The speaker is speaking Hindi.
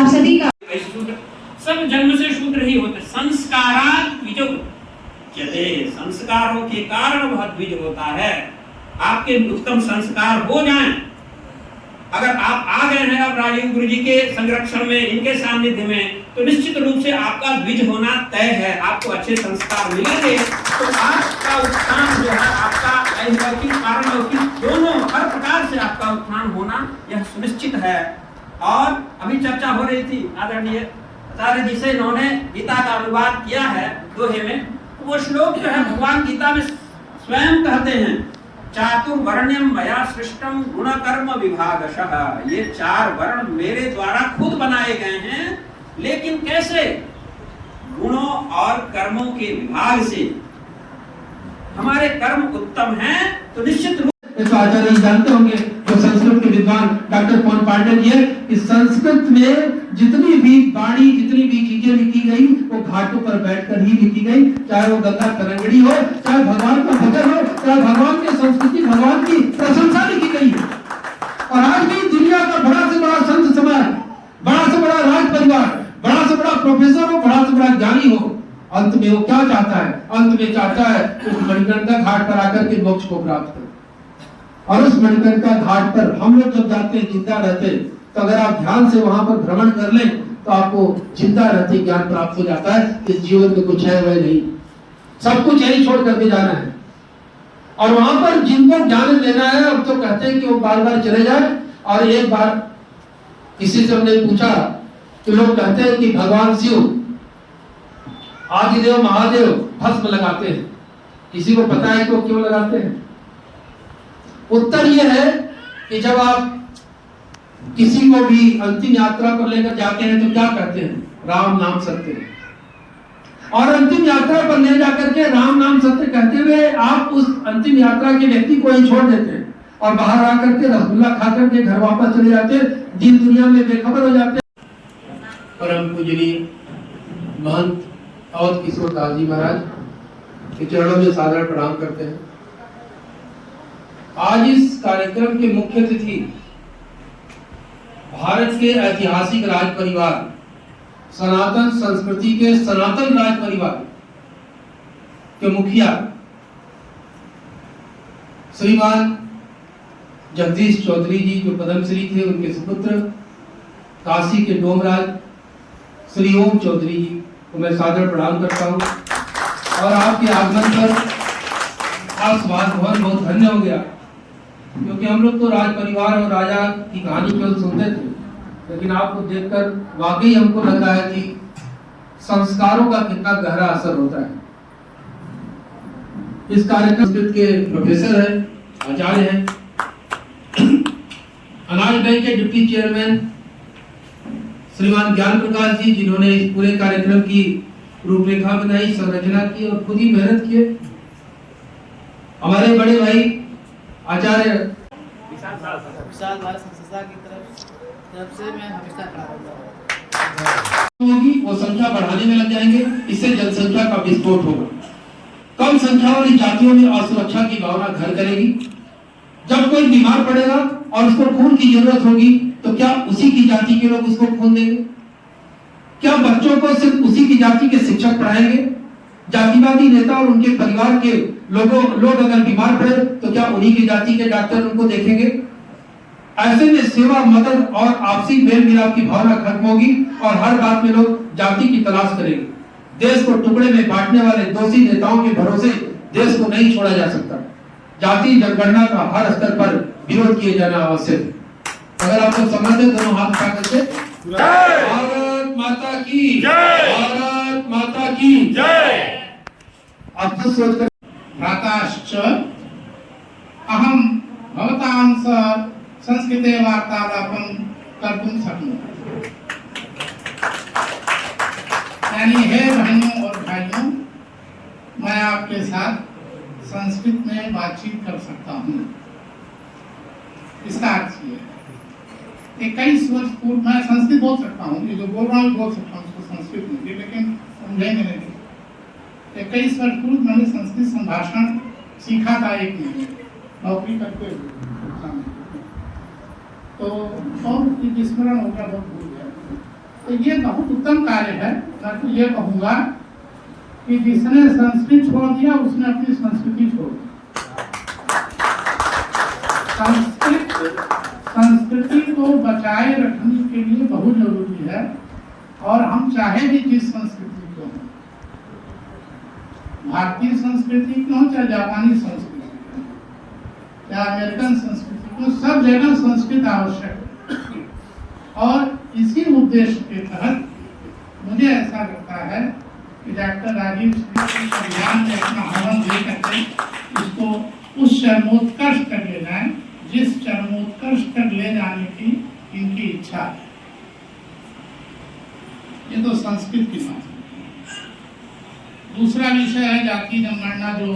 आप सभी का सब जन्म से शूद्र ही होते। संस्कारात् द्विजो उच्यते, संस्कारों के कारण वह द्विज होता है। आपके उत्तम संस्कार हो जाएं, अगर आप आ गए हैं अब राजीव गुरु जी के संरक्षण में, इनके सानिध्य में, तो निश्चित रूप से आपका द्विज होना तय है। आपको अच्छे संस्कार मिलेंगे तो आपका उत्थान जो है, आपका ऐहिक पारलौकिक दोनों हर प्रकार से आपका उत्थान होना यह सुनिश्चित है। और अभी चर्चा हो रही थी आदरणीय आचार्य जी से, इन्होंने गीता का अनुवाद किया है दोहे में। वो श्लोक जो है भगवान गीता में स्वयं कहते हैं, चातुर्वर्ण्यम मया सृष्टम गुण कर्म विभागशः। ये 4 वर्ण मेरे द्वारा खुद बनाए गए हैं, लेकिन कैसे? गुणों और कर्मों के विभाग से। हमारे कर्म उत्तम हैं तो निश्चित रूप तो आचार्य जी जानते होंगे, जो संस्कृत के विद्वान डॉक्टर पवन पांडे जी है, कि संस्कृत में जितनी भी वाणी, जितनी भी चीजें लिखी गई वो घाटों पर बैठकर ही लिखी गई। चाहे वो गंगा तरंगड़ी हो, चाहे भगवान का भजन हो, चाहे भगवान की संस्कृति, भगवान की प्रशंसा लिखी गई है। और आज भी दुनिया का बड़ा से बड़ा संत समाज, बड़ा से बड़ा राज परिवार, बड़ा से बड़ा प्रोफेसर हो, बड़ा से बड़ा ज्ञानी हो, अंत में वो क्या चाहता है? अंत में चाहता है उस मणिकर्णिका घाट पर आकर के मोक्ष को प्राप्त करें। और उस मणिकर्णिका घाट पर हम लोग जब जाते हैं जिंदा रहते, तो अगर आप ध्यान से वहां पर भ्रमण कर लें तो आपको जिंदा रहते ज्ञान प्राप्त हो जाता है। इस जीवन में कुछ है वह नहीं, सब कुछ यही छोड़ करके जाना है। और वहां पर जिनको ज्ञान लेना है, अब तो कहते हैं कि वो बार बार चले जाए। और एक बार किसी से हमने पूछा कि लोग कहते हैं कि भगवान शिव, आदिदेव महादेव भस्म लगाते हैं, किसी को पता है कि वो क्यों लगाते हैं? उत्तर यह है कि जब आप किसी को भी अंतिम यात्रा पर लेकर जाते हैं तो क्या कहते हैं? राम नाम सत्य है। और अंतिम यात्रा पर ले जाकर के राम नाम सत्य कहते हुए आप उस अंतिम यात्रा के व्यक्ति को ही छोड़ देते हैं और बाहर आकर के रसगुल्ला खाकर के घर वापस चले जाते हैं, दिन दुनिया में बेखबर हो जाते हैं। परम पूजनीय महंत अवध किशोर दास जी महाराज के चरणों में सादर प्रणाम करते हैं। आज इस कार्यक्रम के मुख्य अतिथि भारत के ऐतिहासिक राज परिवार, सनातन संस्कृति के सनातन राज परिवार के मुखिया श्रीमान जगदीश चौधरी जी, जो पद्मश्री थे, उनके सुपुत्र काशी के डोमराज श्री ओम चौधरी जी को मैं सादर प्रणाम करता हूं। और आपके आगमन पर स्वास्थ्य भवन बहुत धन्य हो गया, क्योंकि हम लोग तो राज परिवार और राजा की कहानी केवल सुनते थे, लेकिन आपको देखकर वाकई हमको लग रहा है कि संस्कारों का कितना गहरा असर होता है। इस कार्यक्रम के प्रोफेसर हैं, आचार्य हैं, अनाज बैंक के डिप्टी चेयरमैन श्रीमान ज्ञान प्रकाश जी, जिन्होंने इस पूरे कार्यक्रम की रूपरेखा बनाई, संरचना की और खुद ही मेहनत किए। हमारे बड़े भाई आचार्य विशाल भारत संस्था की तरफ से मैं हमेशा खड़ा रहूंगा। होगी वो संख्या बढ़ाने में लग जाएंगे, इससे जनसंख्या का विस्फोट होगा। कम संख्या वाली जातियों में असुरक्षा की भावना घर करेगी। जब कोई बीमार पड़ेगा और उसको खून की जरूरत होगी तो क्या उसी की जाति के लोग उसको खून देंगे? क्या बच्चों को सिर्फ उसी की जाति के शिक्षक पढ़ाएंगे? जातिवादी नेता और उनके परिवार के लोग अगर बीमार पड़े तो क्या उन्हीं की जाति के डॉक्टर उनको देखेंगे? ऐसे में सेवा, मदद और आपसी मेल मिलाप की भावना खत्म होगी और हर बात में लोग जाति की तलाश करेंगे। देश को टुकड़े में बांटने वाले दोषी नेताओं के भरोसे देश को नहीं छोड़ा जा सकता। जाति जनगणना का हर स्तर पर विरोध किए जाना आवश्यक है। अगर आप लोग समझते हैं, दोनों हाथ उठा करके भारत माता की जय, भारत माता की जय। आप खुद सोचकर भ्राताश्च अहम भवतां सह संस्कृते वार्तालापं कर्तुं शक्नोमि। यानी हे बहनों और भाइयों, मैं आपके साथ संस्कृत में बातचीत कर सकता हूँ। इसका अर्थ ये है 21 वर्ष पूर्व मैं संस्कृत बोल सकता हूँ, ये जो बोल रहा हूँ बोल सकता हूँ उसको संस्कृत में, लेकिन समझेंगे नहीं। 21 वर्ष पूर्व मैंने संस्कृत संभाषण सीखा था, एक महीने नौकरी करते हुए। तो बहुत विस्मरण हो गया, बहुत भूल गया। तो ये बहुत उत्तम कार्य है। मैं तो ये कहूँगा कि जिसने संस्कृत छोड़ दिया उसने अपनी संस्कृति छोड़ दी। संस्कृति को बचाए रखने के लिए बहुत जरूरी है, और हम चाहे भी जिस संस्कृति को, भारतीय संस्कृति को चाहे जापानी संस्कृति को या अमेरिकन संस्कृति को, सब जगह संस्कृत आवश्यक है। और इसी उद्देश्य के तहत मुझे ऐसा लगता है कि डॉक्टर राजीव श्री अभियान में अपना हवन दे करके इसको उस चरमोत्कर्ष तक ले जाएं जिस चरमोत्कर्ष तक ले जाने की इनकी इच्छा है। ये तो संस्कृत की बात है। दूसरा विषय है जाति जनगणना, जो